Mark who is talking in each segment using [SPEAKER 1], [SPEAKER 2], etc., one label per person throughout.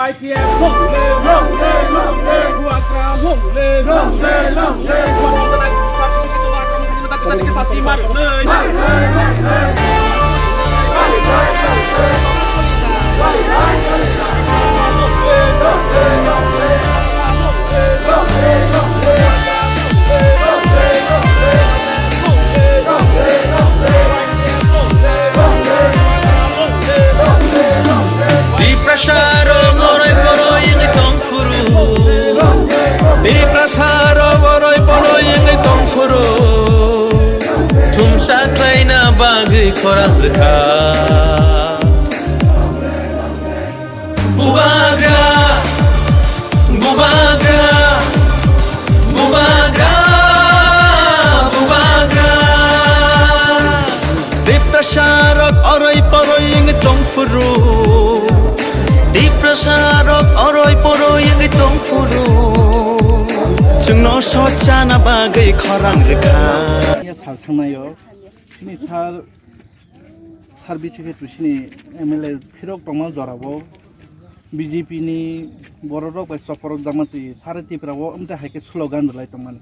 [SPEAKER 1] IPS
[SPEAKER 2] Korang berkah Bubagra Bubagra Bubagra Bubagra Diprasarok oroy poroy yang tongfuru Diprasarok oroy poroy yang tongfuru Jengno sojana bagai korang berkah
[SPEAKER 3] Ya sal thangnayo sini sal service तुसिनी MLA फिरक दंमा जराबो BJP नि बररक bye सफरक दामती सारे तिप्रावो अमता हायके slogan दलाय तंमान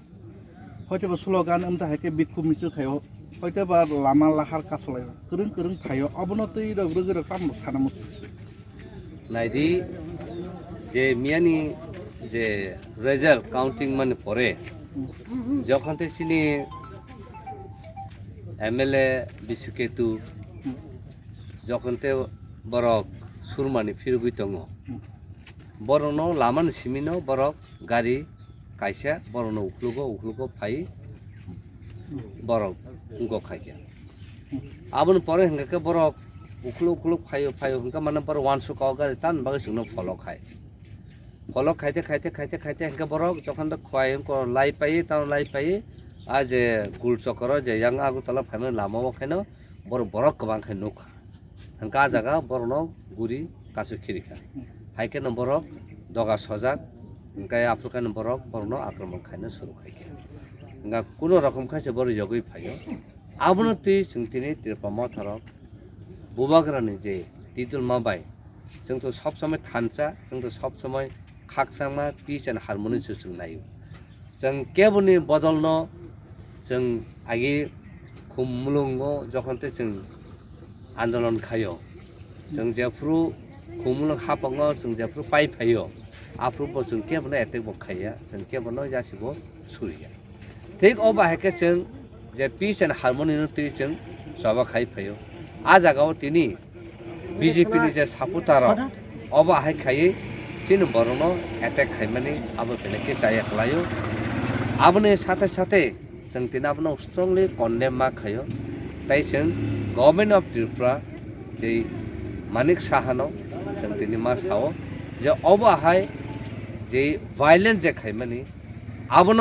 [SPEAKER 3] हयतो slogan अमता हायके बिखु मिसु खायो हयतो बा लामा लाहार कासलाय करं करं खायो अबनतै रगरगर काम खानामु
[SPEAKER 4] नाइदी जे मियानी जे रेजल्ट काउंटिंग माने परे যখন তে সিনি एमएलए बिसुकेतु যখন তে বরক সুরমানি ফিরগুই দङ বরনো লামান সিমিনো বরক গাড়ি কাইসা বরনো উখলুগো ফাই বরক উঙ্গো খাইয়া আবন পরে হংকে বরক উখলু ফাইও হংকা মানে পর ওয়ানসো কাও গাড়ি তান বাগে সুনো ফলো খাইতে হংকে বরক যখন তে খোয়াই লাই পাই আজ গুল চক্র যে ইয়াং আগরতলা ফাইমে লামাও খাইনো বরক কবাং খাই নুখা हंका जागा बरनो गुरी कासु खिरिखा हाइके नम्बरक दगा सजाक हंका आफुका नम्बरक बरनो आक्रमण खाइनो सुरु खाइके हंका कुनो रकम खाइसे बर यगै फायो आबनो ति जोंतिनि तिरपामा थरक बुबाग्रानि जे तितुल माबाय जोंथ सब समय थानसा जोंथ सब समय खाकसामा पिस एन्ड हार्मोनि जों नायो जों केबुनि बदलनो जों आगे खुमलुंगो जखनते जों आन्दोलन खायो जों जेफ्रु खुमुल हापङो जों जेफ्रु पाइ फायो आफ्रुबो जों केबनो एटेक बखाया जों केबनो जासिबो सुरिया ठीक अबा हेके जों जे पिस एन्ड हार्मोनि ति जों सभा खाइ फायो आ जागाव तिनि बीजेपी नि जे सापुतार अबा हाइ खाइ चिन बरनो एटेक खाइमानि आबो बेलेके जाया खलायो आबने साथे जों तिनाबनो स्ट्रंली कन्डेम मा खायो ताइ जों गवर्नमेंट ऑफ त्रिपुरा जे मानिक साहानो जों तिनि मा सावो जे अबा हाय जे वायलेंस जे खाइमानि आबनो